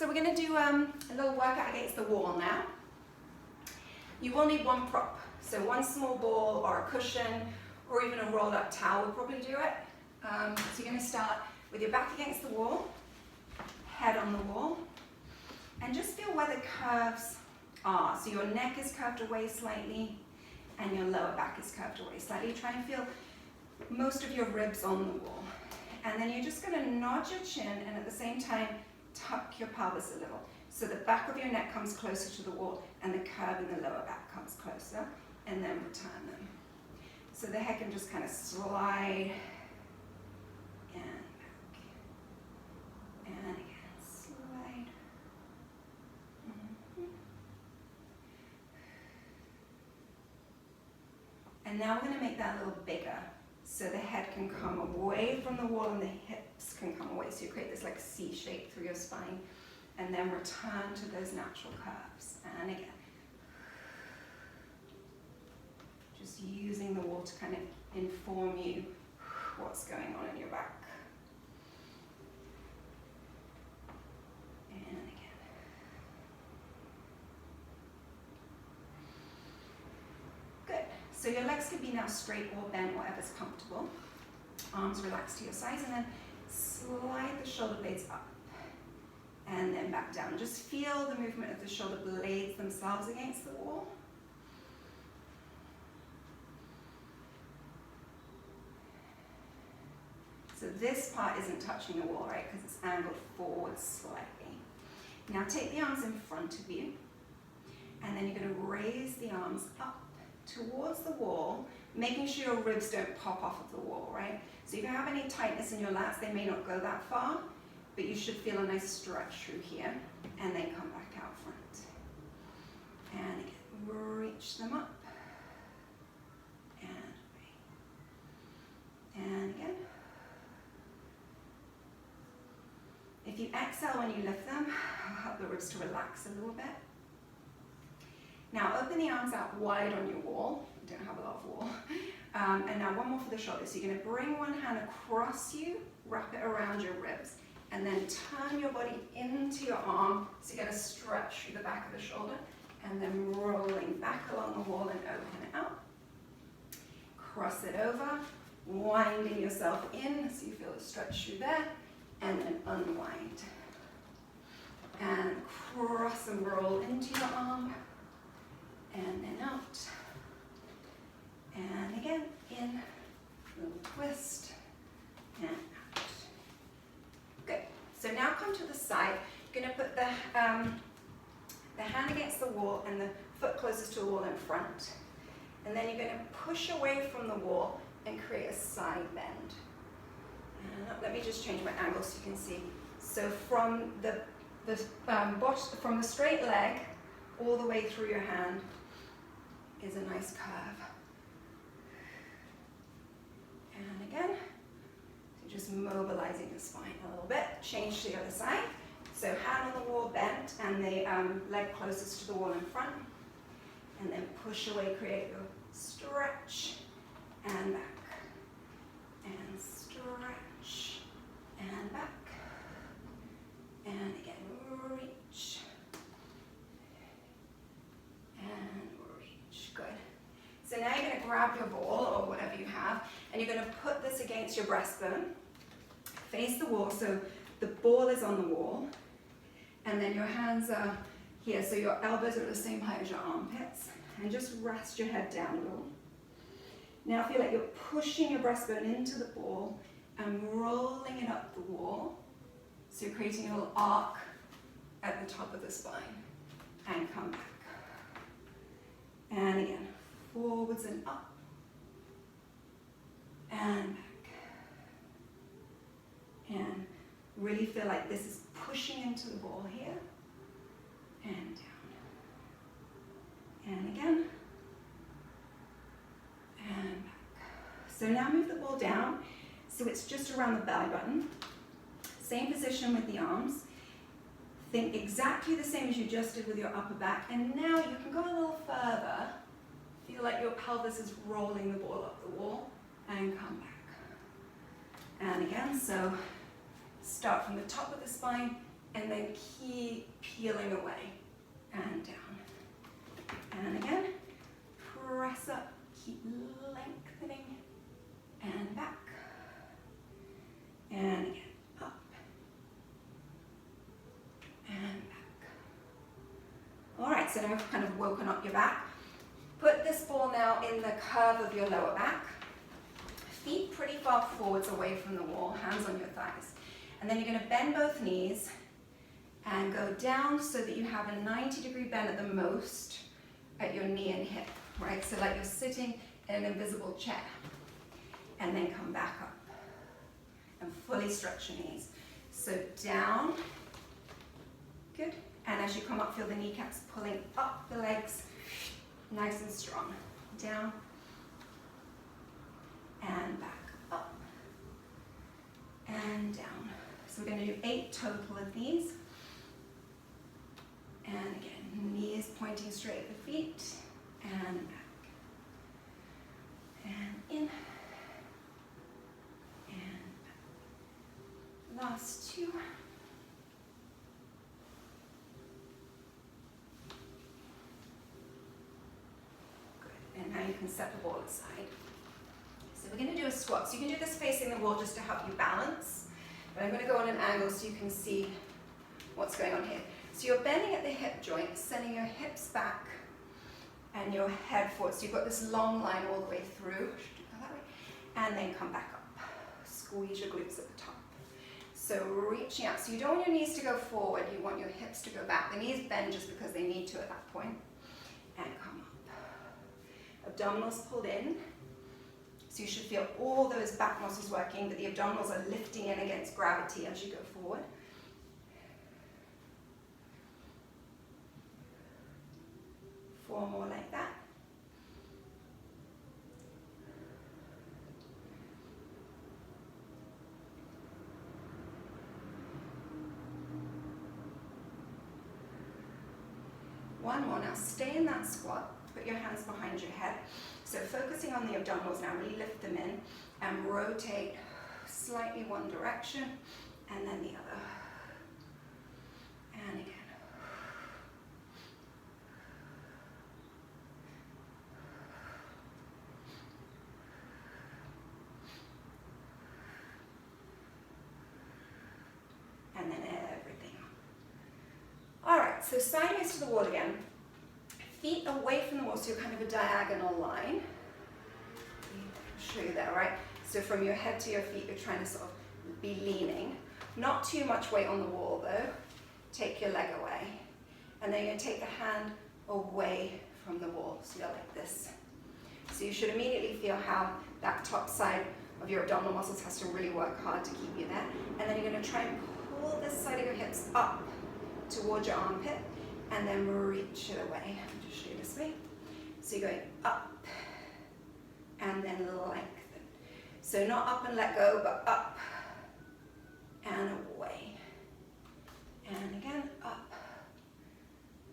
So we're going to do a little workout against the wall now. You will need one prop. So one small ball or a cushion or even a rolled up towel will probably do it. So you're going to start with your back against the wall, head on the wall, and just feel where the curves are. So your neck is curved away slightly and your lower back is curved away slightly. Try and feel most of your ribs on the wall. And then you're just going to nod your chin and at the same time tuck your pelvis a little. So the back of your neck comes closer to the wall and the curve in the lower back comes closer, and then return them. So the head can just kind of slide and back. And again, slide. And now we're going to make that a little bigger. So the head can come away from the wall and the hips can come away. So you create this like C shape through your spine and then return to those natural curves. And again, just using the wall to kind of inform you what's going on in your back. And again. Good. So your legs could be now straight or bent, whatever's comfortable. Arms relaxed to your sides, and then slide the shoulder blades up and then back down. Just feel the movement of the shoulder blades themselves against the wall. So this part isn't touching the wall, right? Because it's angled forward slightly. Now take the arms in front of you, and then you're going to raise the arms up towards the wall, making sure your ribs don't pop off of the wall, right? So if you have any tightness in your lats, they may not go that far, but you should feel a nice stretch through here, and then come back out front. And again, reach them up, and away. And again. If you exhale when you lift them, help the ribs to relax a little bit. Now open the arms out wide on your wall. You don't have a lot of wall. And now one more for the shoulders. So you're going to bring one hand across you, wrap it around your ribs, and then turn your body into your arm. So you get a stretch through the back of the shoulder, and then rolling back along the wall and open it out. Cross it over, winding yourself in so you feel a stretch through there, and then unwind. And cross and roll into your arm, and then out. And again, in, little twist, and out. Good. So now come to the side. You're going to put the hand against the wall and the foot closest to the wall in front. And then you're going to push away from the wall and create a side bend. And let me just change my angle so you can see. So from from the straight leg all the way through your hand is a nice curve. And again, so just mobilizing the spine a little bit. Change to the other side. So hand on the wall bent and the leg closest to the wall in front. And then push away, create your stretch and back. And stretch and back. And again, reach. And reach. Good. So now you're going to grab your ball or whatever you have, and you're going to put this against your breastbone. Face the wall, so the ball is on the wall, and then your hands are here, so your elbows are the same height as your armpits, and just rest your head down a little. Now feel like you're pushing your breastbone into the ball and rolling it up the wall. So you're creating a little arc at the top of the spine. And come back. And again, forwards and up. And back. And really feel like this is pushing into the ball here. And down. And again. And back. So now move the ball down so it's just around the belly button. Same position with the arms. Think exactly the same as you just did with your upper back. And now you can go a little further. Feel like your pelvis is rolling the ball up the wall and come back. And again, so start from the top of the spine and then keep peeling away and down. And again, press up, keep lengthening and back. And again, up and back. All right, so now we've kind of woken up your back. Put this ball now in the curve of your lower back. Feet pretty far forwards away from the wall, hands on your thighs. And then you're going to bend both knees and go down so that you have a 90-degree bend at the most at your knee and hip, right? So like you're sitting in an invisible chair. And then come back up and fully stretch your knees. So down, good. And as you come up, feel the kneecaps pulling up the legs, nice and strong. Down and back, up and down. So we're going to do 8 total of these. And again, knees pointing straight at the feet and back. And in and back. Last 2. Good. And now you can set the ball aside. So we're going to do a squat. So you can do this facing the wall just to help you balance. But I'm going to go on an angle so you can see what's going on here. So you're bending at the hip joint, sending your hips back and your head forward. So you've got this long line all the way through. And then come back up. Squeeze your glutes at the top. So reaching out. So you don't want your knees to go forward. You want your hips to go back. The knees bend just because they need to at that point. And come up. Abdominals pulled in. So you should feel all those back muscles working, but the abdominals are lifting in against gravity as you go forward. Four more like that. One more. Now stay in that squat. Put your hands behind your head. So focusing on the abdominals now, really lift them in and rotate slightly one direction and then the other. And again. And then everything. All right, so sideways to the wall again. Feet away from the wall, so you're kind of a diagonal line. I'll show you that, right? So from your head to your feet, you're trying to sort of be leaning. Not too much weight on the wall though. Take your leg away. And then you're going to take the hand away from the wall, so you're like this. So you should immediately feel how that top side of your abdominal muscles has to really work hard to keep you there. And then you're going to try and pull this side of your hips up towards your armpit and then reach it away. I'll just show you this way. So you're going up and then lengthen. So not up and let go, but up and away. And again, up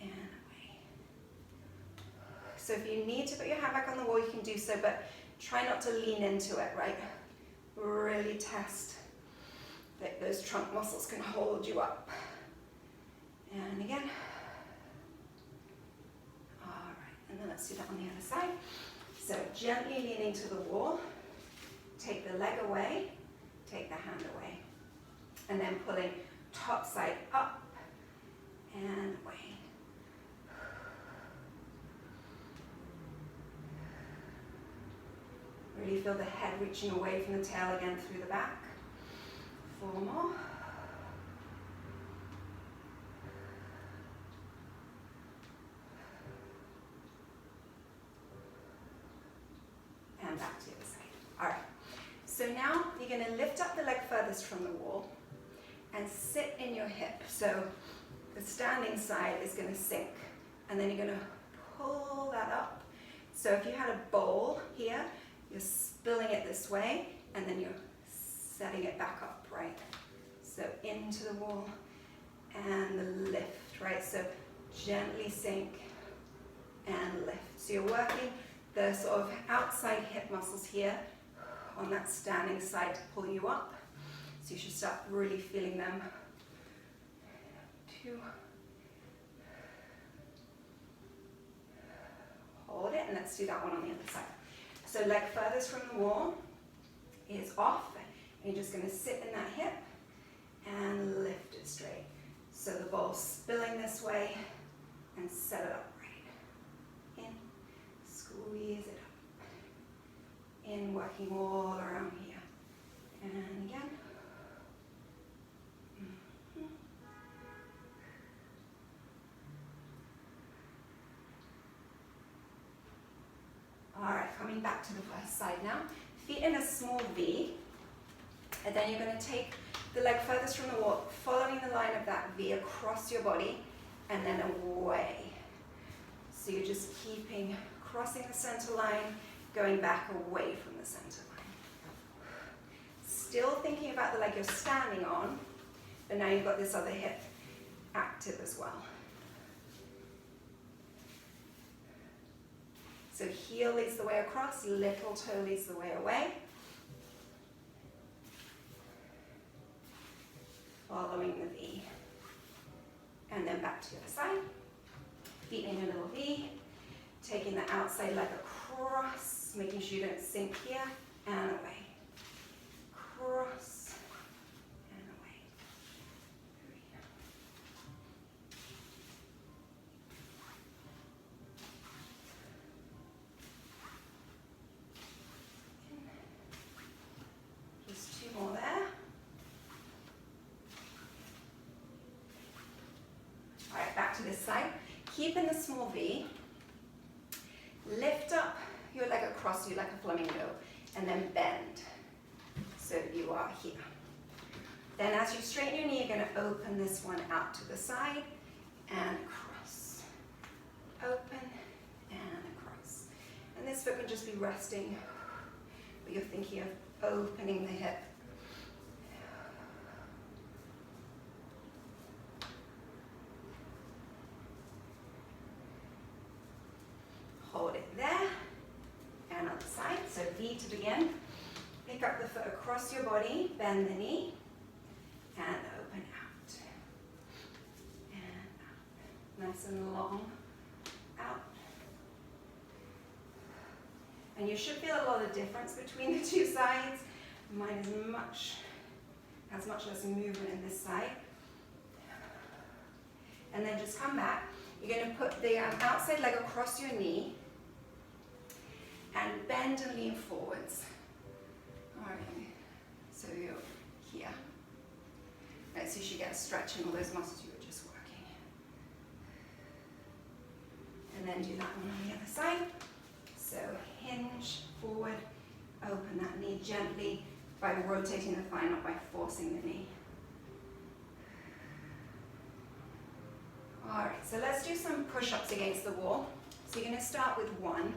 and away. So if you need to put your hand back on the wall, you can do so, but try not to lean into it, right? Really test that those trunk muscles can hold you up. And again. All right, and then let's do that on the other side. So gently leaning to the wall, take the leg away, take the hand away, and then pulling top side up and away. Really feel the head reaching away from the tail again through the back. 4 more. And back to the other side. All right. So now you're going to lift up the leg furthest from the wall and sit in your hip. So the standing side is going to sink, and then you're going to pull that up. So if you had a bowl here, you're spilling it this way, and then you're setting it back up, right? So into the wall and the lift, right? So gently sink and lift. So you're working the sort of outside hip muscles here on that standing side to pull you up. So you should start really feeling them 2. Hold it, and let's do that one on the other side. So leg furthest from the wall is off, and you're just going to sit in that hip and lift it straight. So the ball's spilling this way, and set it up right. In, squeeze it up. In, working all around here. And again. All right, coming back to the first side now. Feet in a small V, and then you're going to take the leg furthest from the wall, following the line of that V across your body, and then away. So you're just crossing the center line, going back away from the center line. Still thinking about the leg you're standing on, but now you've got this other hip active as well. So heel leads the way across, little toe leads the way away. Following the V. And then back to the other side. Feet in a little V. Taking the outside leg across, making sure you don't sink here, and away. Cross, and away. 3. Just 2 more there. All right, back to this side. Keep in the small V. Lift up your leg across you like a flamingo, and then bend. So you are here. Then as you straighten your knee, you're going to open this one out to the side and across. Open and across. And this foot can just be resting, but you're thinking of opening the hip. Hold it there, and on the side. So V to begin. Pick up the foot across your body, bend the knee, and open out. And up. Nice and long. Out. And you should feel a lot of difference between the two sides. Mine is has much less movement in this side. And then just come back. You're going to put the outside leg across your knee, and bend and lean forwards. All right, so you're here. Right, so you should get a stretch in all those muscles you were just working. And then do that one on the other side. So hinge forward, open that knee gently by rotating the thigh, not by forcing the knee. All right, so let's do some push-ups against the wall. So you're going to start with 1.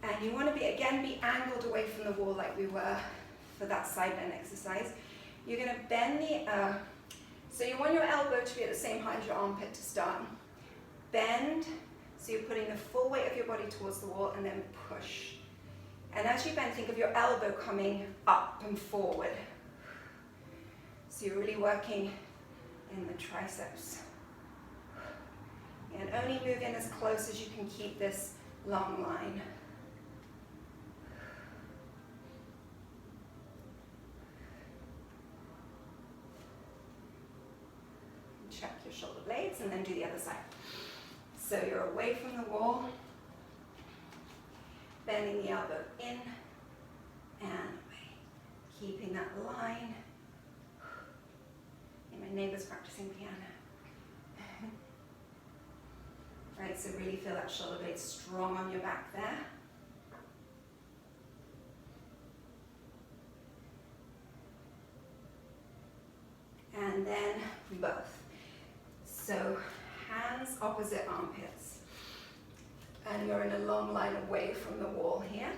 And you want to be angled away from the wall like we were for that side bend exercise. You're going to bend so you want your elbow to be at the same height as your armpit to start. Bend, so you're putting the full weight of your body towards the wall, and then push. And as you bend, think of your elbow coming up and forward. So you're really working in the triceps. And only move in as close as you can keep this long line. Check your shoulder blades, and then do the other side. So you're away from the wall, bending the elbow in and away, keeping that line. And my neighbor's practicing piano. Right, so really feel that shoulder blade strong on your back there. And then both. So hands opposite armpits. And you're in a long line away from the wall here.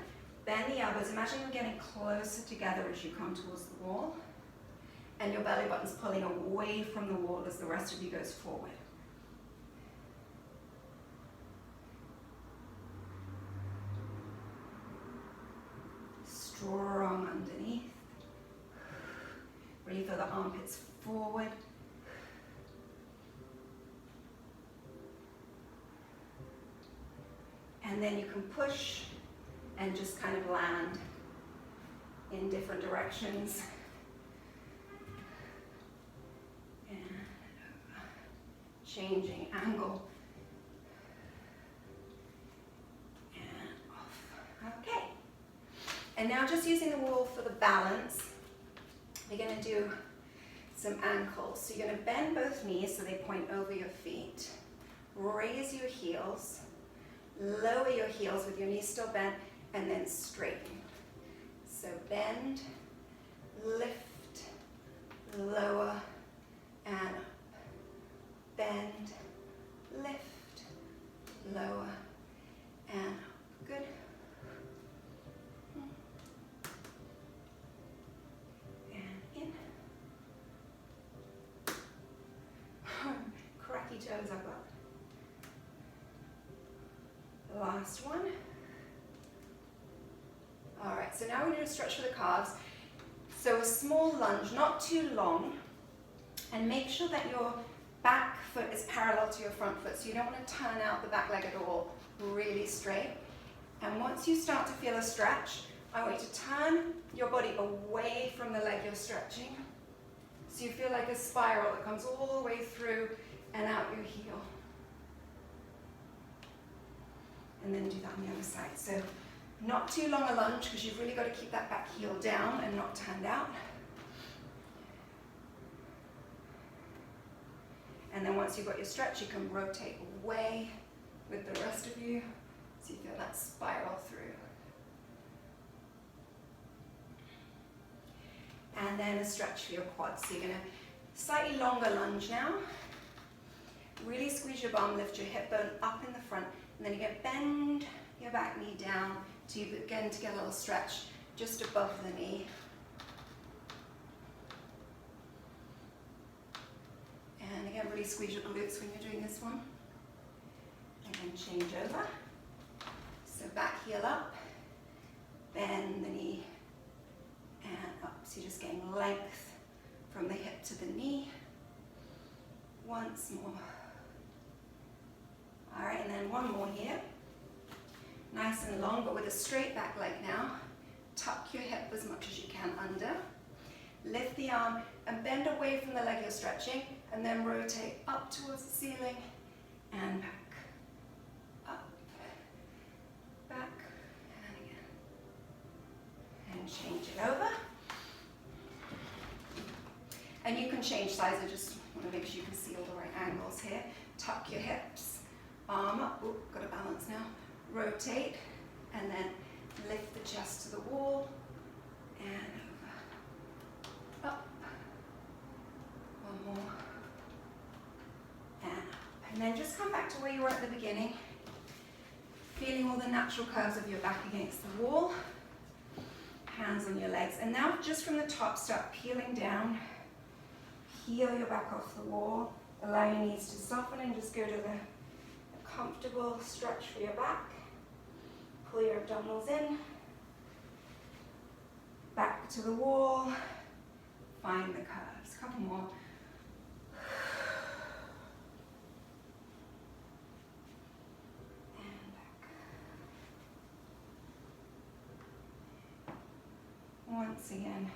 Bend the elbows. Imagine you're getting closer together as you come towards the wall. And your belly button's pulling away from the wall as the rest of you goes forward. Strong underneath. Really feel the armpits forward. And then you can push and just kind of land in different directions. And changing angle. And off. Okay. And now just using the wall for the balance, we're going to do some ankles. So you're going to bend both knees so they point over your feet. Raise your heels. Lower your heels with your knees still bent, and then straighten. So bend, lift, lower, and up. Bend, lift, lower, and up. Good. And in. Cracky toes I've got. Last one. All right, so now we're going to do a stretch for the calves. So a small lunge, not too long, and make sure that your back foot is parallel to your front foot. So you don't want to turn out the back leg at all, really straight. And once you start to feel a stretch, I want you to turn your body away from the leg you're stretching. So you feel like a spiral that comes all the way through and out your heel. And then do that on the other side. So not too long a lunge, because you've really got to keep that back heel down and not turned out. And then once you've got your stretch, you can rotate away with the rest of you, so you feel that spiral through. And then a stretch for your quads. So you're going to slightly longer lunge now. Really squeeze your bum, lift your hip bone up in the front, and then you're going to bend your back knee down to begin to get a little stretch just above the knee. And again, really squeeze your glutes when you're doing this one. And then change over. So back heel up, bend the knee, and up. So you're just getting length from the hip to the knee. Once more. All right, and then one more here. Nice and long, but with a straight back leg now. Tuck your hip as much as you can under. Lift the arm and bend away from the leg you're stretching, and then rotate up towards the ceiling and back. Up, back, and again. And change it over. And you can change size. I just want to make sure you can see all the right angles here. Tuck your hips, arm up. Ooh, got to balance now. Rotate, and then lift the chest to the wall, and over. Up. One more. And up. And then just come back to where you were at the beginning. Feeling all the natural curves of your back against the wall. Hands on your legs. And now just from the top, start peeling down. Peel your back off the wall. Allow your knees to soften and just go to the comfortable stretch for your back. Pull your abdominals in. Back to the wall. Find the curves. A couple more. And back. Once again.